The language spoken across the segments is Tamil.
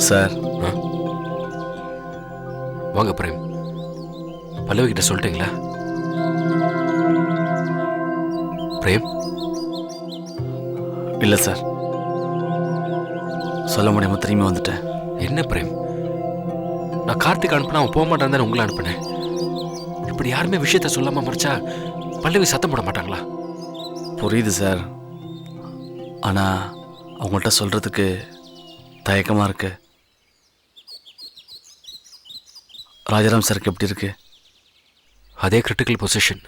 சார். வாங்க பிரேம், பல்லவி கிட்ட சொல்லிட்டீங்களா? பிரேம். இல்லை சார், சொல்ல முடியாம திரும்பி வந்துட்டேன். என்ன பிரேம், நான் கார்த்திக் அனுப்புனா அவன் போக மாட்டான் தானே உங்களை அனுப்புனேன். இப்படி யாருமே விஷயத்த சொல்லாம மறைச்சா பல்லவி சத்தம் போட மாட்டாங்களா? புரியுது சார், ஆனால் அவங்கள்ட்ட சொல்கிறதுக்கு தயக்கமாக இருக்கு. ராஜாராம் சாருக்கு எப்படி இருக்கு? அதே கிரிட்டிக்கல் பொசிஷன்.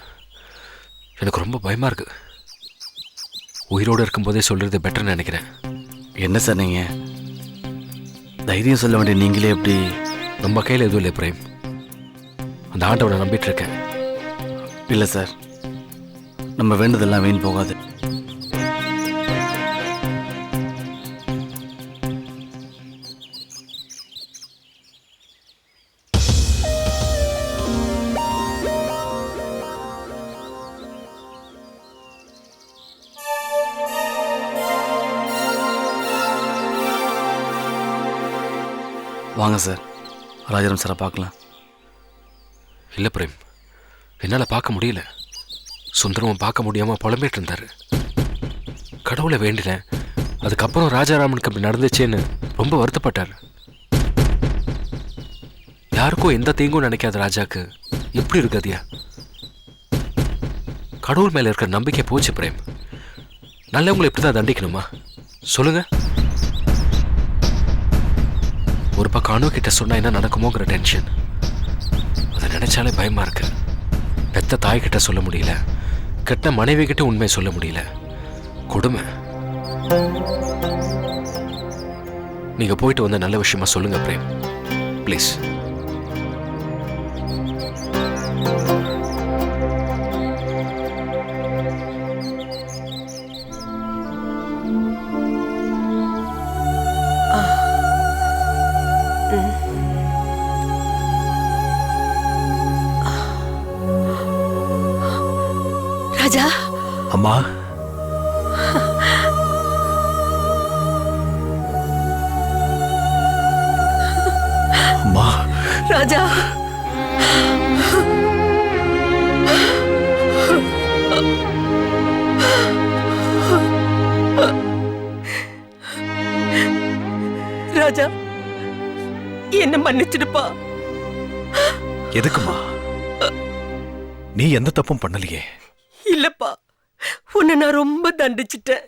எனக்கு ரொம்ப பயமாக இருக்கு. உயிரோடு இருக்கும்போதே சொல்கிறது பெட்டர்னு நினைக்கிறேன். என்ன சார் நீங்கள் தைரியம் சொல்ல வேண்டிய நீங்களே எப்படி? நம்ம கையில் எதுவும் இல்லை பிரேம், அந்த ஆண்டவனை நம்பிட்டு இருக்கேன். இல்லை சார், நம்ம வேண்டதெல்லாம் வீண் போகாது. வாங்க சார், ராஜாராம் சாரை பார்க்கலாம். இல்லை பிரேம், என்னால் பார்க்க முடியல. சுந்தரமும் பார்க்க முடியாமல் புலம்பிட்டு இருந்தார். கடவுளை வேண்டினேன். அதுக்கப்புறம் ராஜாராமனுக்கு அப்படி நடந்துச்சேன்னு ரொம்ப வருத்தப்பட்டார். யாருக்கும் எந்த தீங்கும் நினைக்காத ராஜாக்கு எப்படி இருக்காதியா? கடவுள் மேலே இருக்கிற நம்பிக்கை போச்சு பிரேம். நல்லவங்களை இப்படி தான் தண்டிக்கணுமா சொல்லுங்க? ஒரு பக்கம் அணு கிட்ட சொன்னா என்ன நடக்குமோங்கிற டென்ஷன், அதை நினைச்சாலே பயமா இருக்கு. பெத்த தாய் கிட்ட சொல்ல முடியல, கெட்ட மனைவி கிட்ட உண்மையை சொல்ல முடியல. கொடுமை. நீங்க போயிட்டு வந்த நல்ல விஷயமா சொல்லுங்க பிரேம், ப்ளீஸ். ராஜா. அம்மா. அம்மா. ராஜா. ராஜா, என்ன மன்னிச்சிடுப்பா. எதுக்குமா? நீ எந்த தப்பும் பண்ணலையே. இல்லப்பா, உன்னை நான் ரொம்ப தண்டிச்சிட்டேன்.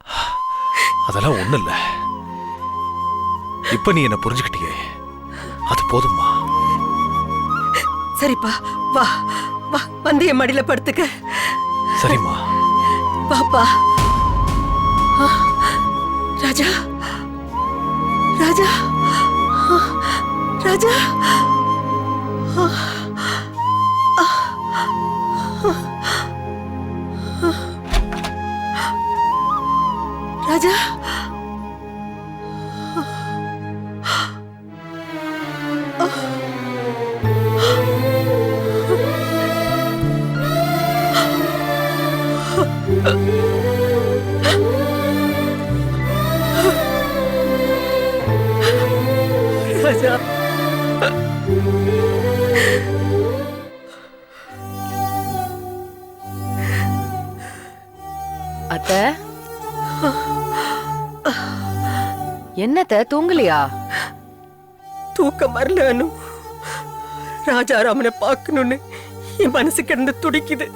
அதெல்லாம் ஒண்ணு இல்ல. இப்ப நீ என்ன புரிஞ்சுக்கிட்டியே, அது போதும்மா. சரிப்பா, வா வா, வந்து என் மடியில படுத்துக்க. சரிம்மா. பாப்பா. ராஜா. ராஜா. ராஜா. ராஜா. ராஜா. அத்தை, என்னத்த தூங்கலையா? தூக்கம் வரல அனு. ராஜாராமனை பார்க்கணும்னு என் மனசு கிடந்து துடிக்குது.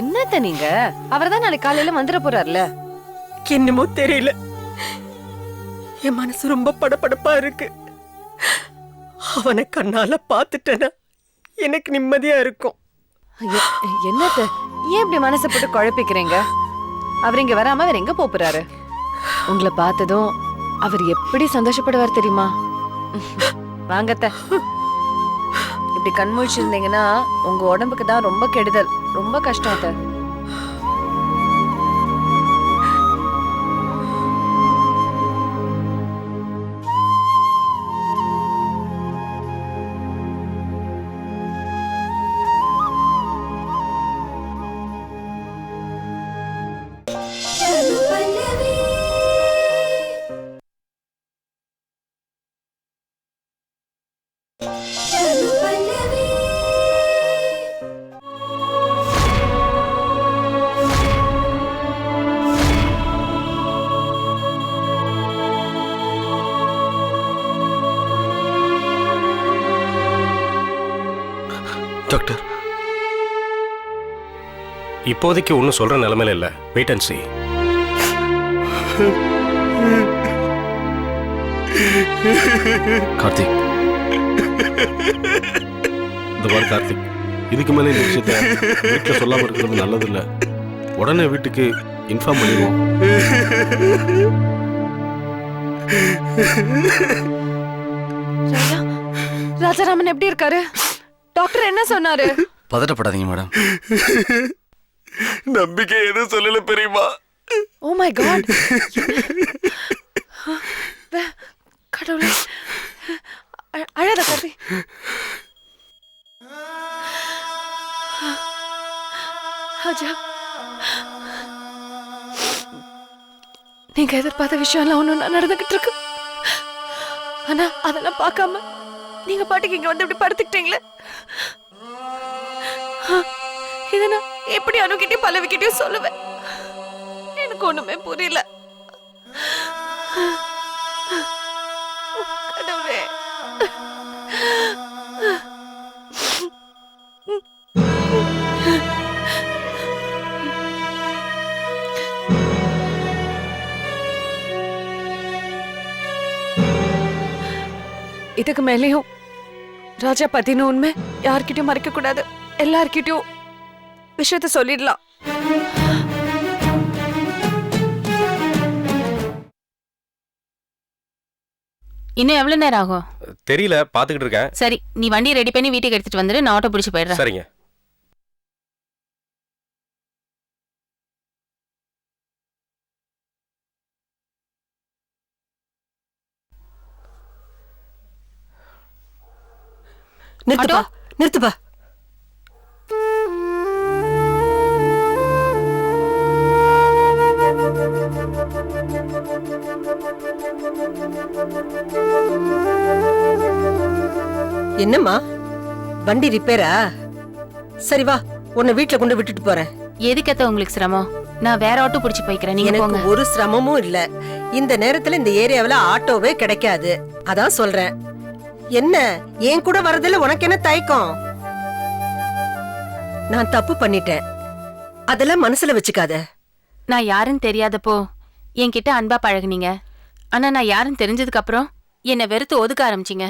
என்னத்த நீங்க? அவர்தான் நாளைக்கு காலையில வந்துட போறாருல. என்னமோ தெரியல, என் மனசு ரொம்ப படபடப்பா இருக்கு. அவனை கண்ணால பார்த்துட்டேன்னா எனக்கு நிம்மதியா இருக்கும். என்னத்த ஏன் இப்படி மனசை போட்டு குழப்பிக்கிறீங்க? அவர் இங்க வராம வேற எங்க போறாரு? உங்களை பார்த்ததும் அவர் எப்படி சந்தோஷப்படுவார் தெரியுமா? வாங்கத்த. இப்படி கண்முழிச்சு இருந்தீங்கன்னா உங்க உடம்புக்கு தான் ரொம்ப கெடுதல், ரொம்ப கஷ்டம் அத்தை. இப்போதைக்கு ஒன்றும் சொல்ற நிலைமையில இல்லை. Wait and see. கார்த்திக், இந்த மாதிரி கார்த்திக், இதுக்கு மேலே இந்த விஷயத்த வீட்டில் சொல்லாமல் இருக்கிறது நல்லது இல்லை. உடனே வீட்டுக்கு இன்ஃபார்ம் பண்ணிடுவோம். ராஜா, ராஜாராமன் எப்படி இருக்காரு? டாக்டர் என்ன சொன்னாரு? பதட்டப்படாதீங்க மேடம். நம்பிக்கை எதுவும் சொல்லல பெரியமா. ஓ மை காட், கடவுளே, அழாத கார்த்தி. ராஜா, நீங்க எதிர்பார்த்த விஷயம் எல்லாம் ஒண்ணு நடந்துகிட்டு இருக்கு. ஆனா அதெல்லாம் பார்க்காம நீங்க பாட்டுக்கு இங்க வந்து இப்படி படுத்துக்கிட்டீங்களே. இதை நான் எப்படி அணுகிட்டே பல்லவிக்கிட்டே சொல்லுவேன்? எனக்கு ஒண்ணுமே புரியல. கடவுளே, இதுக்கு மேலேயும் ராஜா பத்தின உண்மை யார்கிட்டயும் மறைக்க கூடாது. எல்லார்கிட்டயும் விஷயத்த சொல்லிடலாம். இன்னும் எவ்வளவு நேரம் ஆகும்? தெரியல, பார்த்துக்கிட்டு இருக்கேன். சரி, நீ வண்டி ரெடி பண்ணி வீட்டுக்கு எடுத்துட்டு வந்துரு, நான் ஆட்டோ பிடிச்சு போயிடுறேன். சரிங்க. நிறுத்துப்பா, நிறுத்துப்பா. என்னம்மா, வண்டி ரிப்பேரா? சரி வா, உன்னை வீட்டுல கொண்டு விட்டுட்டு போறேன். எதுக்கத்த உங்களுக்கு சிரமம்? நான் வேற ஆட்டோ பிடிச்சு போய்க்கிறேன், நீங்க எனக்கு போங்க. ஒரு சிரமமும் இல்ல. இந்த நேரத்துல இந்த ஏரியாவுல ஆட்டோவே கிடைக்காது. அதான் சொல்றேன். என்ன, என் கூட வரதுல உனக்கு என்ன தயக்கம்? நான் தப்பு பண்ணிட்டேன், அதெல்லாம் மனசுல வச்சுக்காத. நான் யாருன்னு தெரியாதப்போ என்கிட்ட அன்பா பழகுனீங்க. ஆனா நான் யாருன்னு தெரிஞ்சதுக்கு அப்புறம் என்னை வெறுத்து ஒதுக்க ஆரம்பிச்சிங்க.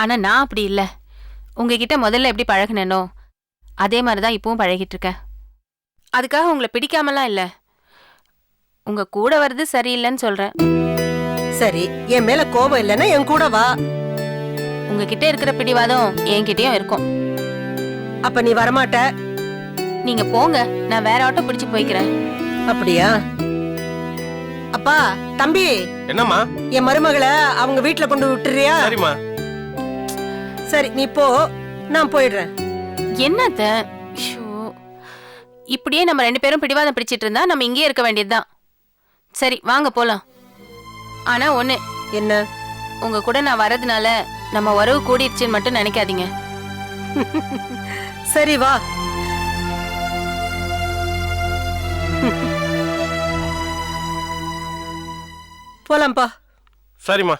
ஆனா நான் அப்படி இல்ல. உங்ககிட்ட முதல்ல எப்படி பழகுனேனோ அதே மாதிரிதான் இப்பவும் பழகிட்டு இருக்கேன். அதுக்காக உங்களை பிடிக்காமலாம் இல்ல. உங்க கூட வர்றது சரியில்லைன்னு சொல்றேன். சரி, என் மேல கோபம் இல்லைன்னா என் கூட வா. உங்ககிட்ட இருக்கிற பிடிவாதம் என்கிட்டயும் இருக்கும். அப்ப நீ வரமாட்ட? நீங்க போங்க, நான் வேற ஆட்டோ பிடிச்சு போய்க்கிறேன். அப்படியா? அப்பா, தம்பி, என்னம்மா? என் மருமகளை அவங்க வீட்டுல கொண்டு விட்டுறியா? சரிம்மா. சரி, நீ போ, நான் போயிடுறேன். என்னத்த, இப்படியே நம்ம 2 பேரும் பிடிவாதம் பிடிச்சிட்டு இருந்தா நம்ம இங்கேயே இருக்க வேண்டியதுதான். சரி வாங்க போலாம். ஆனா ஒண்ணு, என்ன? உங்க கூட நான் வரதுனால நம்ம உறவு கூடிருச்சுன்னு மட்டும் நினைக்காதீங்க. சரி வா. போலாம்ப்பா. சரிம்மா.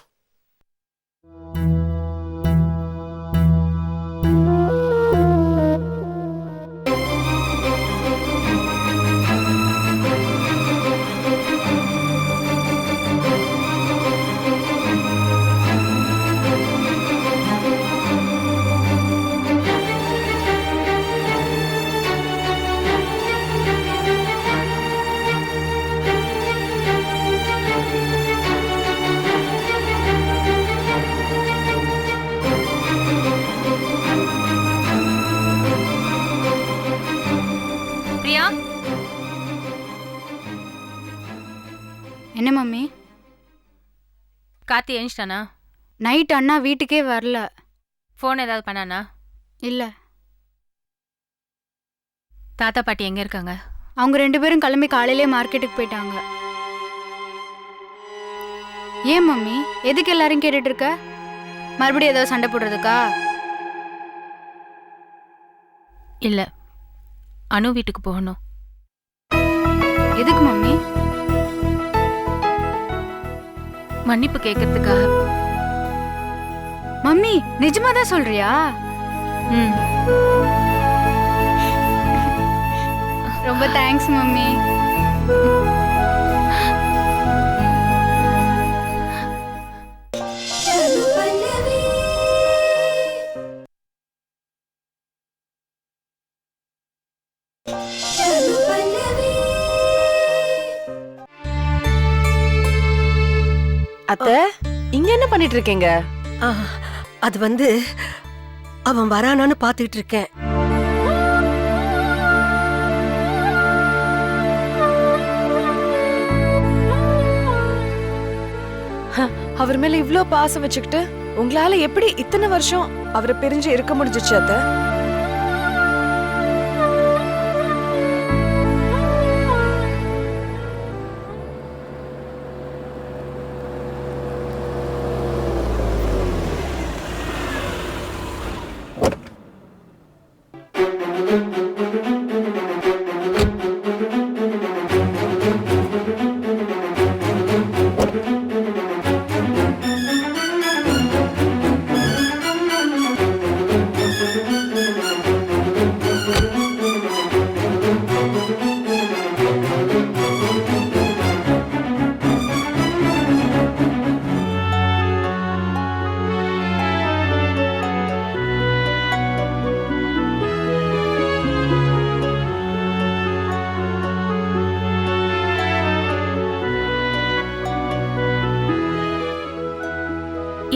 பிரியா, என்ன மம்மி? கார்த்தி எழுந்துட்டானா? நைட் அண்ணா வீட்டுக்கே வரல. ஃபோன் ஏதாவது பண்ணானா? இல்ல. தாத்தா பாட்டி எங்க இருக்காங்க? அவங்க 2 பேரும் கிளம்பி காலையிலே மார்க்கெட்டுக்கு போயிட்டாங்க. ஏன் மம்மி, எதுக்கு எல்லாரும் கேட்டுட்டு இருக்க? மறுபடியும் ஏதாவது சண்டை போடுறதுக்கா? இல்ல, அனு வீட்டுக்கு போகணும். எதுக்கு மம்மி? மன்னிப்பு கேட்கறதுக்காக. மம்மி, நிஜமா தான் சொல்றியா? ம். ரொம்ப தேங்க்ஸ் மம்மி. அத்தை, இங்க என்ன பண்ணிட்டு இருக்கீங்க? ஆ, அது வந்து அவன் வரானான்னு பாத்துக்கிட்டு இருக்கேன். அவர் மேல இவ்ளோ பாசம் வச்சுக்கிட்டு உங்களால எப்படி இத்தனை வருஷம் அவரை பிரிஞ்சு இருக்க முடிஞ்சிச்சு அத்தை?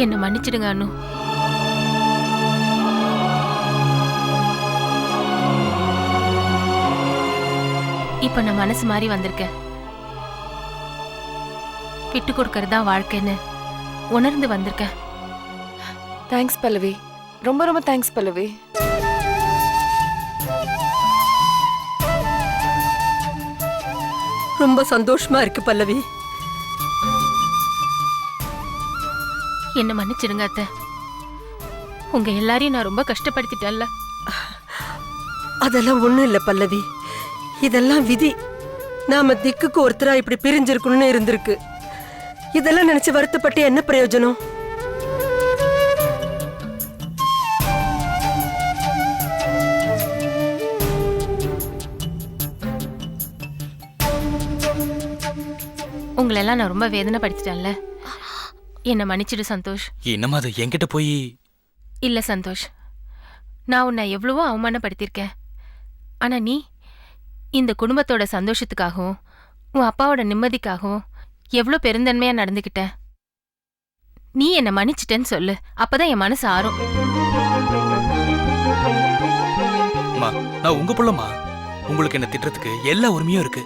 என்ன மன்னிச்சிடுங்க அனு. இப்ப நான் மனசு மாறி வந்திருக்கேன். விட்டு கொடுக்கறதா வாழ்க்கைன்னு உணர்ந்து வந்திருக்கேன். தேங்க்ஸ் பல்லவி, ரொம்ப ரொம்ப தேங்க்ஸ் பல்லவி. ரொம்ப சந்தோஷமா இருக்கு பல்லவி. என்ன மன்னிச்சிடுங்க அத்தை. உங்க எல்லாரையும் நான் ரொம்ப கஷ்டப்படுத்திட்டேன்ல. அதெல்லாம் ஒண்ணும் இல்ல பல்லவி, இதெல்லாம் விதி. நாம திக்குக்கு ஒருத்தரா இப்படி பிரிஞ்சிருக்கணும்னு இருந்திருக்கு. இதெல்லாம் நினைச்சு வருத்தப்பட்டு என்ன பிரயோஜனம்? உங்களெல்லாம் நான் ரொம்ப வேதனைப்படுத்திட்டேன்ல. என்ன மன்னிச்சிடு சந்தோஷ். என்னம்மா அது என்கிட்ட போய்? இல்ல சந்தோஷ், நான் உன்னை எவ்வளவோ அவமானப்படுத்தியிருக்கேன். ஆனா நீ இந்த குடும்பத்தோட சந்தோஷத்துக்காகவும் உன் அப்பாவோட நிம்மதிக்காகவும் எவ்வளோ பெருந்தன்மையா நடந்துக்கிட்ட. நீ என்ன மன்னிச்சிட்டேன்னு சொல்லு, அப்பதான் என் மனசு ஆறும். நான் உங்க புள்ளமா, உங்களுக்கு என்ன திட்டத்துக்கு எல்லா உரிமையும் இருக்கு.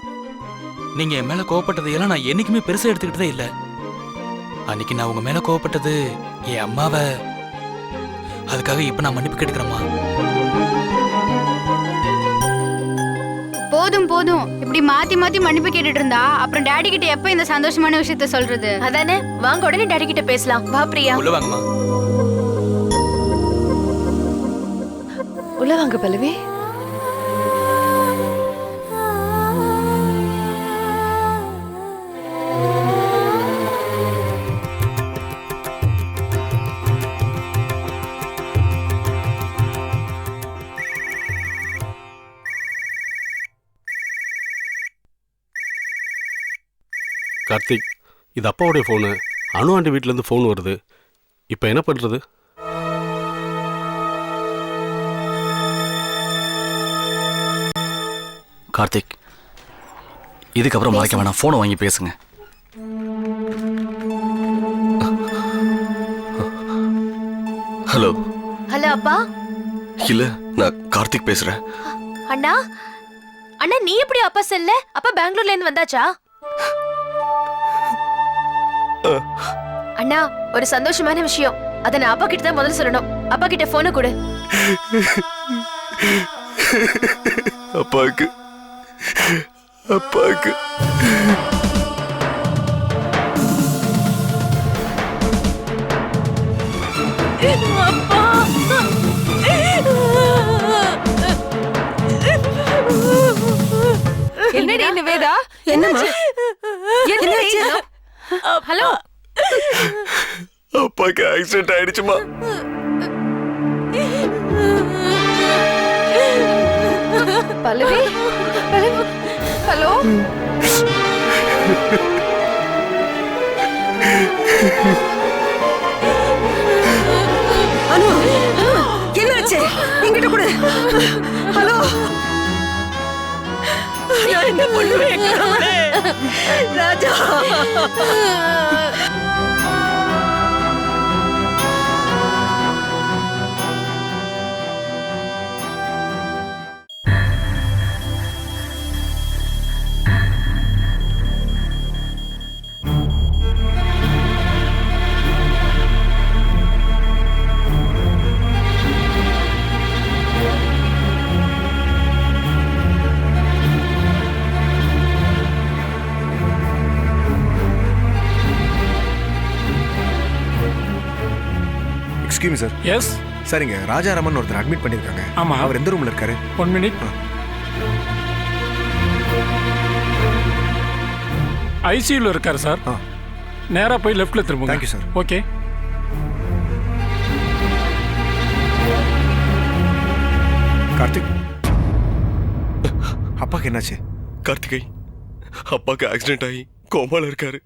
நீங்க என் மேல கோவப்பட்டதையெல்லாம் நான் என்னைக்குமே பெருசா எடுத்துக்கிட்டதே இல்ல. அன்னைக்கு நான் உங்க மேல கோவப்பட்டது என் அம்மாவை. அதுக்காக இப்ப நான் மன்னிப்பு கேட்கிறேம்மா. போதும் போதும், இப்படி மாத்தி மாத்தி மன்னிப்பு கேட்டுட்டு இருந்தா அப்புறம் டாடி கிட்ட எப்ப இந்த சந்தோஷமான விஷயத்த சொல்றது? அதானே, வாங்க உடனே டாடி கிட்ட பேசலாம். வா பிரியா. உள்ள வாங்கம்மா. உள்ள வாங்க பல்லவி. கார்த்திக், இது அப்பாவுடைய ஃபோனு. அனு ஆண்டி வீட்டிலேருந்து ஃபோன் வருது. இப்போ என்ன பண்ணுறது? கார்த்திக், இதுக்கப்புறம் மறைக்க வேணாம், ஃபோனை வாங்கி பேசுங்க. ஹலோ. ஹலோ அப்பா. இல்ல, நான் கார்த்திக் பேசுறேன். அண்ணா, அண்ணா நீ எப்படி அப்பா செல்ல? அப்பா பெங்களூர்ல இருந்து வந்தாச்சா? அண்ணா, ஒரு சந்தோஷமான விஷயம். அத நான் அப்பா கிட்ட தான் முதல்ல சொல்லணும். அப்பா கிட்ட போனை கொடு. அப்பாக்கு அப்பாக்கு என்னடி நிவேதா? என்னம்மா? என்னாச்சு? ஹலோ. அப்பாக்கு ஆக்சிடென்ட் ஆயிடுச்சுமா. பல்லவி, ஹலோ அனு என்னாச்சு என்கிட்ட கூட ஹலோ நான் என்ன பண்ணுவேன் கடவுளே? Raja excuse me sir. Yes sir இங்க ராஜாராமன் ஒருத்தர் அட்மிட் பண்ணிருக்காங்க. ஆமா. அவர் எந்த ரூம்ல இருக்காரு? 1 மினிட். ஐசியூல இருக்காரு சார். நேரா போய் லெஃப்ட்ல திரும்புங்க. Thank you sir. ஓகே. கார்த்திக், அப்பாக்கு என்னாச்சு? கார்த்திகை அப்பாக்கு ஆக்சிடென்ட் ஆகி கோமால இருக்காரு.